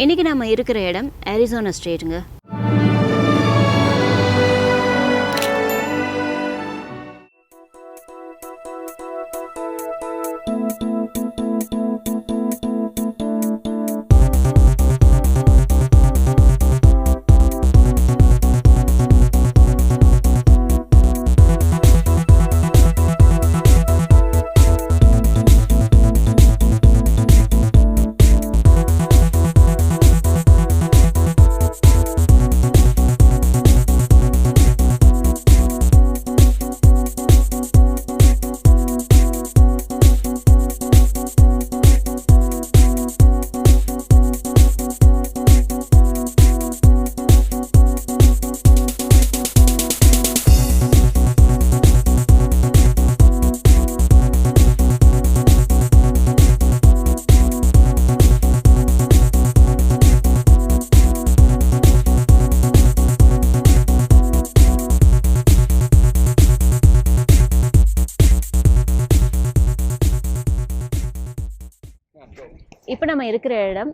இன்றைக்கி நம்ம இருக்கிற இடம் அரிசோனா ஸ்டேட்டுங்க. இப்போ நம்ம இருக்கிற இடம்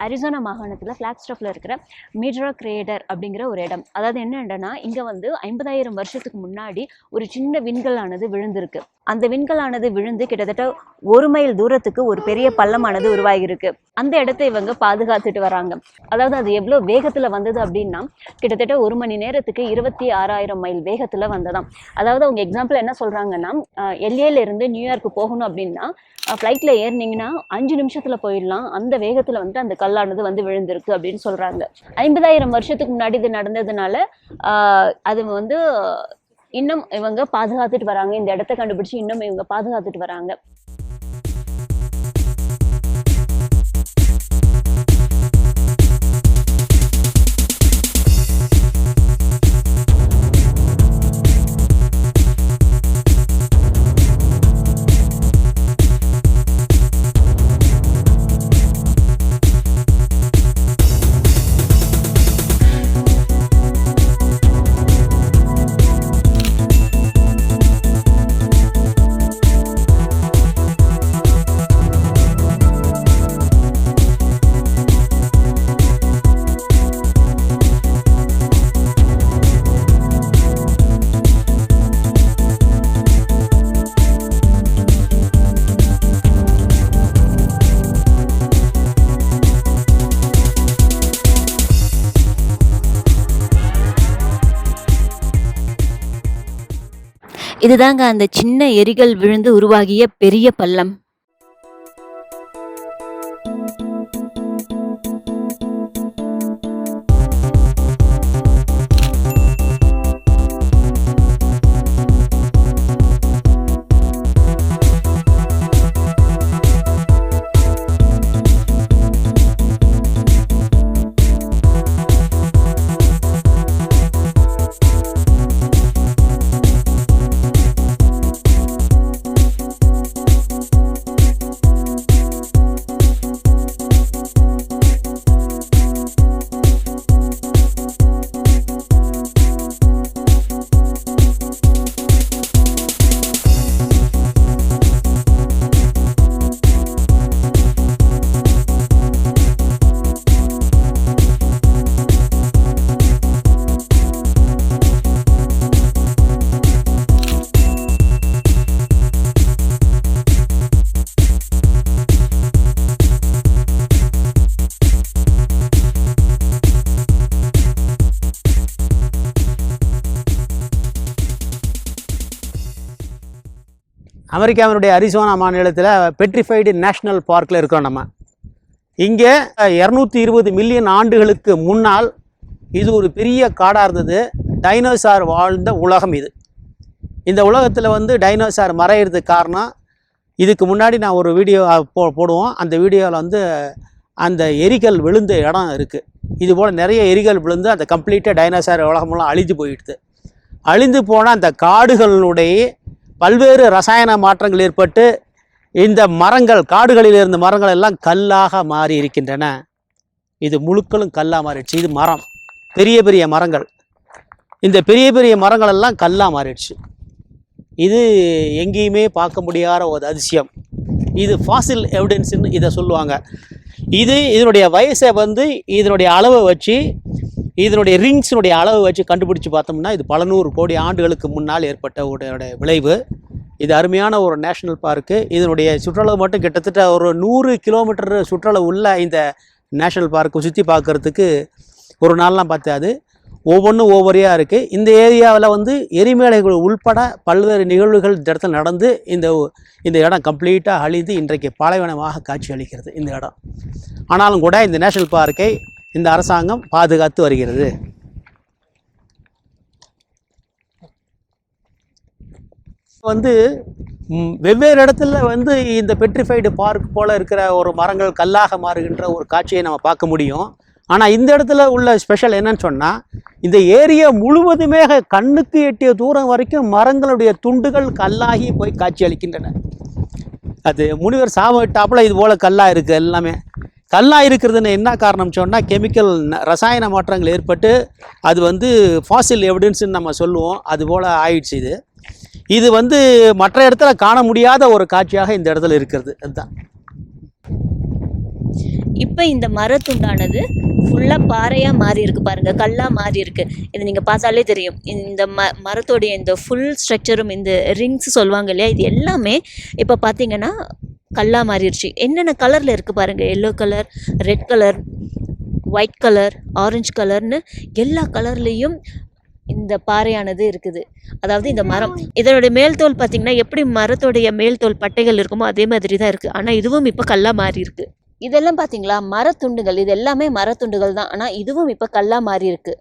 அரிசோனா மாகாணத்தில் ஃப்ளாக்ஸ்டாஃபில் இருக்கிற மீட்ரா கிரேட்டர் அப்படிங்கிற ஒரு இடம். அதாவது என்ன இடம்னா, இங்கே வந்து 50,000 வருஷத்துக்கு முன்னாடி ஒரு சின்ன விண்கலானது விழுந்திருக்கு. அந்த விண்கலானது விழுந்து கிட்டத்தட்ட 1 மைல் தூரத்துக்கு ஒரு பெரிய பள்ளமானது உருவாகிருக்கு. அந்த இடத்த இவங்க பாதுகாத்துட்டு வராங்க. அதாவது அது எவ்வளோ வேகத்தில் வந்தது அப்படின்னா, கிட்டத்தட்ட 1 மணி நேரத்துக்கு 26,000 மைல் வேகத்தில் வந்ததாம். அதாவது அவங்க எக்ஸாம்பிள் என்ன சொல்கிறாங்கன்னா, எல்ஏலேருந்து நியூயார்க்கு போகணும் அப்படின்னா ஃப்ளைட்டில் ஏறினீங்கன்னா 5 நிமிஷத்தில் போயிடலாம். அந்த வேகத்தில் வந்துட்டு அந்த கல்லானது வந்து விழுந்திருக்கு அப்படின்னு சொல்கிறாங்க. 50,000 வருஷத்துக்கு முன்னாடி இது நடந்ததுனால அது வந்து இன்னும் இவங்க பாதுகாத்துட்டு வராங்க. இந்த இடத்த கண்டுபிடிச்சி இன்னும் இவங்க பாதுகாத்துட்டு வராங்க. இதுதாங்க அந்த சின்ன எரிகள் விழுந்து உருவாகிய பெரிய பள்ளம். அமெரிக்காவினுடைய அரிசோனா மாநிலத்தில் பெட்ரிஃபைடு நேஷ்னல் பார்க்கில் இருக்கோம். நம்ம இங்கே 220 மில்லியன் ஆண்டுகளுக்கு முன்னால் இது ஒரு பெரிய காடாக இருந்தது. டைனோசார் வாழ்ந்த உலகம் இது. இந்த உலகத்தில் வந்து டைனோசார் மறையிறதுக்கு காரணம், இதுக்கு முன்னாடி நான் ஒரு வீடியோ போடுவோம். அந்த வீடியோவில் வந்து அந்த எரிகள் விழுந்த இடம் இருக்குது. இதுபோல் நிறைய எரிகள் விழுந்து அந்த கம்ப்ளீட்டாக டைனோசார் உலகமெல்லாம் அழிஞ்சு போயிடுது. அழிந்து போன அந்த காடுகளுடைய பல்வேறு ரசாயன மாற்றங்கள் ஏற்பட்டு இந்த மரங்கள், காடுகளில் இருந்த மரங்கள் எல்லாம் கல்லாக மாறி இருக்கின்றன. இது முழுக்களும் கல்லாக மாறிடுச்சு. இது மரம், பெரிய பெரிய மரங்கள். இந்த பெரிய பெரிய மரங்கள் எல்லாம் கல்லாக மாறிடுச்சு. இது எங்கேயுமே பார்க்க முடியாத ஒரு அதிசயம். இது ஃபாசில் எவிடன்ஸ்ன்னு இதை சொல்லுவாங்க. இதனுடைய வயசை வந்து இதனுடைய அளவை வச்சு இதனுடைய ரிங்ஸினுடைய அளவை வச்சு கண்டுபிடிச்சி பார்த்தோம்னா இது பல நூறு கோடி ஆண்டுகளுக்கு முன்னால் ஏற்பட்ட ஒரு விளைவு. இது அருமையான ஒரு நேஷ்னல் பார்க்கு. இதனுடைய சுற்றளவு மட்டும் கிட்டத்தட்ட ஒரு 100 கிலோமீட்டர் சுற்றளவு உள்ள இந்த நேஷ்னல் பார்க்கு சுற்றி பார்க்குறதுக்கு ஒரு நாள்லாம் பார்த்தாது. ஒவ்வொன்றும் ஒவ்வொரையாக இருக்குது. இந்த ஏரியாவில் வந்து எரிமலைகள் உள்பட பல்வேறு நிகழ்வுகள் இந்த இடத்துல நடந்து இந்த இடம் கம்ப்ளீட்டாக அழிந்து இன்றைக்கு பாலைவனமாக காட்சி அளிக்கிறது இந்த இடம். ஆனாலும் கூட இந்த நேஷ்னல் பார்க்கை இந்த அரசாங்கம் பாதுகாத்து வருகிறது. வந்து வெவ்வேறு இடத்துல வந்து இந்த பெட்ரிஃபைடு பார்க் போல் இருக்கிற ஒரு மரங்கள் கல்லாக மாறுகின்ற ஒரு காட்சியை நம்ம பார்க்க முடியும். ஆனால் இந்த இடத்துல உள்ள ஸ்பெஷல் என்னன்னு சொன்னால் இந்த ஏரியா முழுவதுமே கண்ணுக்கு எட்டிய தூரம் வரைக்கும் மரங்களுடைய துண்டுகள் கல்லாகி போய் காட்சி அளிக்கின்றன. அது முனிவர் சாப்பிட்டாப்புல இது போல் கல்லாக இருக்குது. எல்லாமே கல்லாக இருக்கிறதுன்னு என்ன காரணம் சொன்னால் கெமிக்கல் ரசாயன மாற்றங்கள் ஏற்பட்டு அது வந்து ஃபாசில் எவிடன்ஸ்ன்னு நம்ம சொல்லுவோம். அது போல் ஆயிடுச்சு. இது வந்து மற்ற இடத்துல காண முடியாத ஒரு காட்சியாக இந்த இடத்துல இருக்கிறது. அதுதான் இப்போ இந்த மரத்துண்டானது ஃபுல்லாக பாறையாக மாறி இருக்குது பாருங்கள், கல்லாக மாறி இருக்குது. இது நீங்கள் பார்த்தாலே தெரியும். இந்த மரத்தோடைய இந்த ஃபுல் ஸ்ட்ரக்சரும் இந்த ரிங்ஸ் சொல்லுவாங்க இல்லையா, இது எல்லாமே இப்போ பார்த்தீங்கன்னா கல்லாக மாறிடுச்சு. என்னென்ன கலரில் இருக்குது பாருங்கள், yellow colour, red colour, white colour, orange கலர்னு எல்லா கலர்லேயும் இந்த பாறையானது இருக்குது. அதாவது இந்த மரம் இதனுடைய மேல் தோல் பார்த்திங்கன்னா எப்படி மரத்தோடைய மேல் தோல் பட்டைகள் இருக்குமோ அதே மாதிரி தான் இருக்குது. ஆனால் இதுவும் இப்போ கல்லாக மாறி இருக்குது. இதெல்லாம் பார்த்தீங்களா மரத்துண்டுகள், இது எல்லாமே மரத்துண்டுகள் தான். ஆனால் இதுவும் இப்போ கல்லாக மாறி இருக்கு.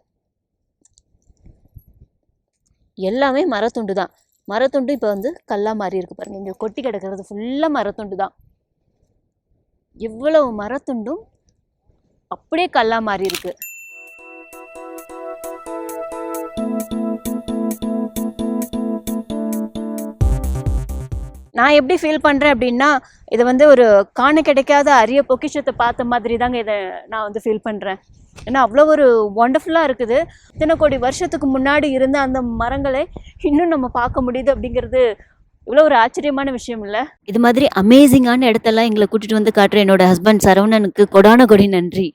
எல்லாமே மரத்துண்டு தான். மரத்துண்டு இப்போ வந்து கல்லாக மாறி இருக்கு பாருங்க. இங்கே கொட்டி கிடக்கிறது ஃபுல்லாக மரத்துண்டு தான். இவ்வளவு மரத்துண்டும் அப்படியே கல்லாக மாறி இருக்கு. நான் எப்படி ஃபீல் பண்ணுறேன் அப்படின்னா, இதை வந்து ஒரு காண கிடைக்காத அரிய பொக்கிஷத்தை பார்த்த மாதிரி தாங்க இதை நான் வந்து ஃபீல் பண்ணுறேன். ஏன்னா அவ்வளோ ஒரு ஒண்டர்ஃபுல்லாக இருக்குது. இத்தனை கோடி வருஷத்துக்கு முன்னாடி இருந்த அந்த மரங்களை இன்னும் நம்ம பார்க்க முடியுது அப்படிங்கிறது இவ்வளோ ஒரு ஆச்சரியமான விஷயம் இல்லை? இது மாதிரி அமேசிங்கான இடத்தெல்லாம் எங்களை கூட்டிகிட்டு வந்து காட்டுற என்னோட ஹஸ்பண்ட் சரவணனுக்கு கொடான கொடி நன்றி.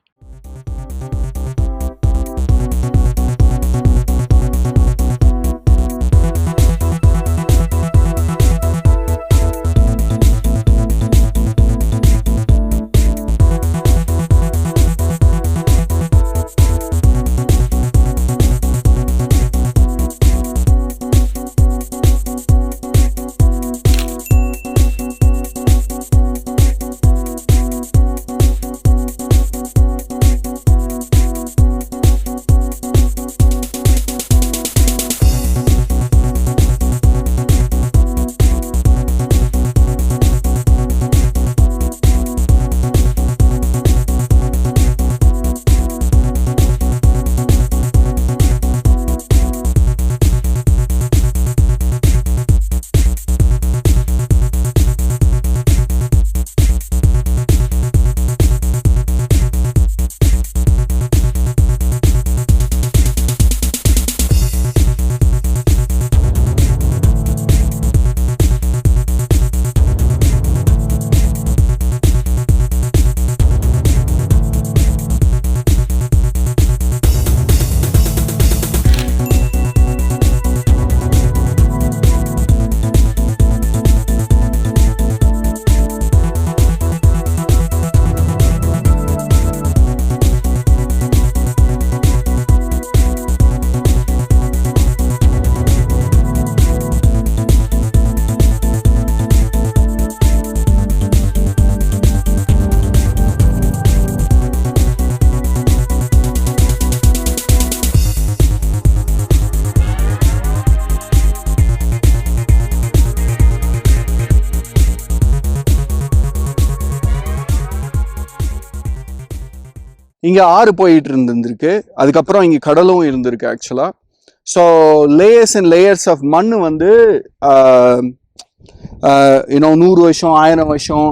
இங்கே ஆறு போயிட்டு இருந்திருக்கு. அதுக்கப்புறம் இங்கே கடலும் இருந்திருக்கு ஆக்சுவலாக. So layers and layers of மண் வந்து இன்னும் 100 வருஷம், 1000 வருஷம்,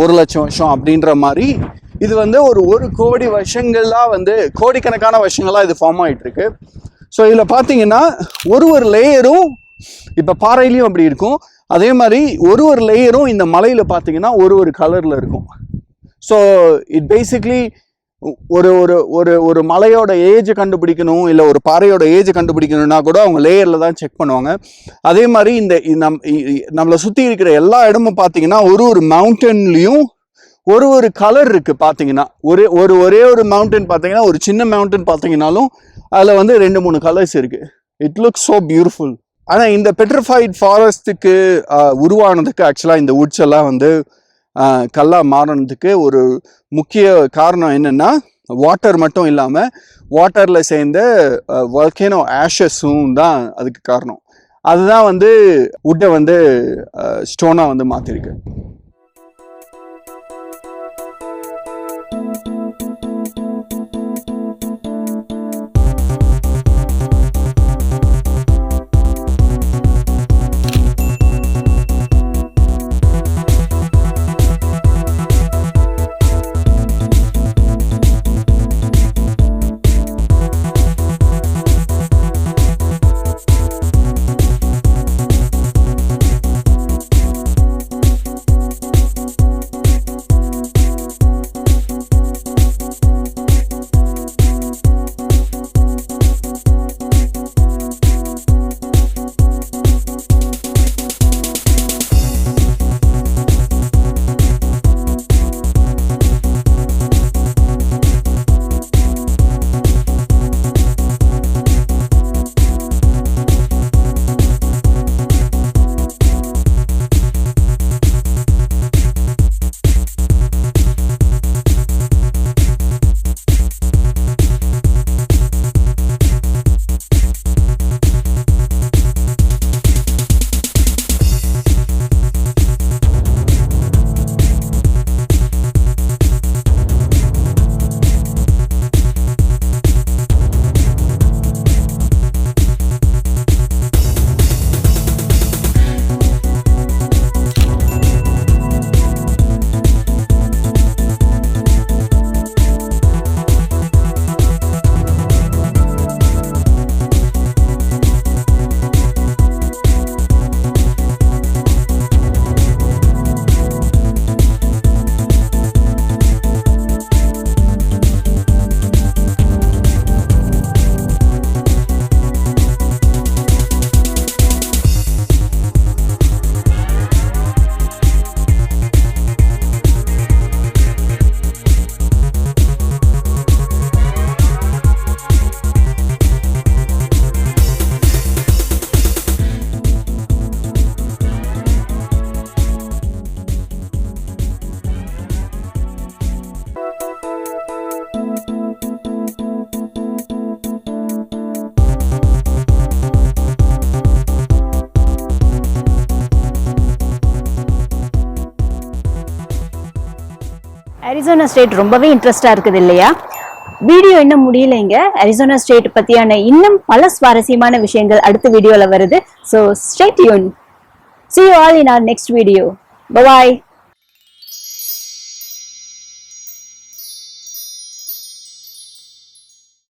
1,00,000 வருஷம் அப்படின்ற மாதிரி இது வந்து ஒரு கோடி வருஷங்களாக வந்து கோடிக்கணக்கான வருஷங்களாக இது ஃபார்ம் ஆகிட்டு இருக்கு. ஸோ இதில் பார்த்தீங்கன்னா ஒரு லேயரும் இப்போ பாறையிலையும் அப்படி இருக்கும். அதே மாதிரி ஒரு லேயரும் இந்த மலையில் பார்த்தீங்கன்னா ஒரு கலரில் இருக்கும். ஸோ இட் பேசிக்லி ஒரு ஒரு ஒரு ஒரு மலையோட ஏஜை கண்டுபிடிக்கணும், இல்லை ஒரு பாறையோட ஏஜை கண்டுபிடிக்கணும்னா கூட அவங்க லேயரில் தான் செக் பண்ணுவாங்க. அதே மாதிரி நம்மளை சுற்றி இருக்கிற எல்லா இடமும் பார்த்தீங்கன்னா ஒரு மவுண்டன்லையும் ஒரு கலர் இருக்கு. பார்த்தீங்கன்னா ஒரே ஒரு மவுண்டன் பார்த்தீங்கன்னா, ஒரு சின்ன மவுண்டன் பார்த்தீங்கன்னாலும் அதில் வந்து 2-3 கலர்ஸ் இருக்கு. It looks so beautiful. ஆனால் இந்த பெட்ரிஃபைட் ஃபாரஸ்ட்டுக்கு உருவானதுக்கு ஆக்சுவலாக இந்த வுட்ஸ் எல்லாம் வந்து கல்லா மாறினதுக்கு ஒரு முக்கிய காரணம் என்னன்னா, வாட்டர் மட்டும் இல்லாமல் வாட்டரில் சேர்ந்த வல்கேனோ ஆஷஸும் தான் அதுக்கு காரணம். அதுதான் வந்து வுட்டை வந்து ஸ்டோனாக வந்து மாற்றிருக்கு. அரிசோனா ஸ்டேட் ரொம்பவே இன்ட்ரெஸ்டா இருக்குது இல்லையா? வீடியோ இன்னும் முடியலைங்க. அரிசோனா ஸ்டேட் பத்தியான இன்னும் பல சுவாரஸ்யமான விஷயங்கள் அடுத்த வீடியோல வருது. So stay tuned. See you all in our next video. Bye bye.